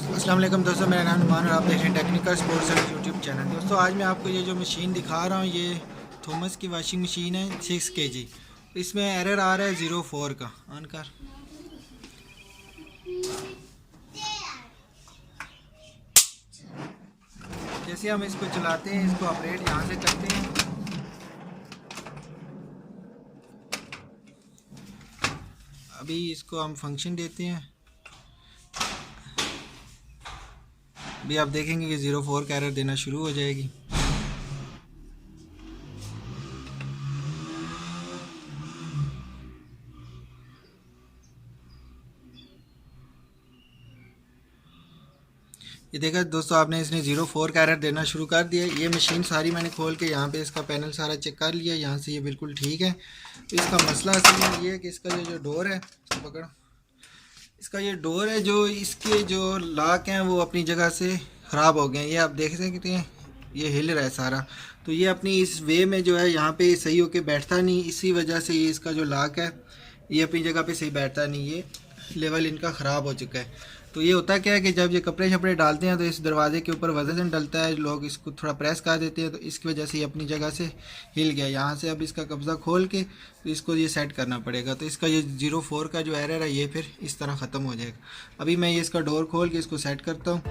अस्सलाम वालेकुम दोस्तों, मेरा नाम नुमान और आप देख रहे हैं technical sports service YouTube channel. दोस्तों आज मैं आपको ये जो मशीन दिखा रहा हूँ, ये थॉमस की वॉशिंग मशीन है 6 kg। इसमें एरर आ रहा है 04 का। ऑन कर। जैसे हम इसको चलाते हैं, इसको ऑपरेट यहाँ से करते हैं। अभी इसको हम फंक्शन देते हैं। अभी आप देखेंगे कि 04 का एरर देना शुरू हो जाएगी। ये देखा दोस्तों आपने, इसने 04 का एरर देना शुरू कर दिया। ये मशीन सारी मैंने खोल के यहाँ पे इसका पैनल सारा चेक कर लिया, यहाँ से ये बिल्कुल ठीक है। तो इसका मसला असल में ये है कि इसका जो डोर है, इसको पकड़ो, इसका ये डोर है, जो इसके जो लॉक हैं वो अपनी जगह से ख़राब हो गए हैं। ये आप देख सकते हैं, ये हिल रहा है सारा। तो ये अपनी इस वे में जो है यहाँ पे सही होके बैठता नहीं, इसी वजह से ये इसका जो लॉक है ये अपनी जगह पे सही बैठता नहीं, ये लेवल इनका ख़राब हो चुका है। तो ये होता क्या है कि जब ये कपड़े शपड़े डालते हैं तो इस दरवाजे के ऊपर वजन डलता है, लोग इसको थोड़ा प्रेस कर देते हैं, तो इसकी वजह से ये अपनी जगह से हिल गया। यहाँ से अब इसका कब्ज़ा खोल के तो इसको ये सेट करना पड़ेगा। तो इसका ये 04 का जो एरर है ये फिर इस तरह ख़त्म हो जाएगा। अभी मैं ये इसका डोर खोल के इसको सेट करता हूँ।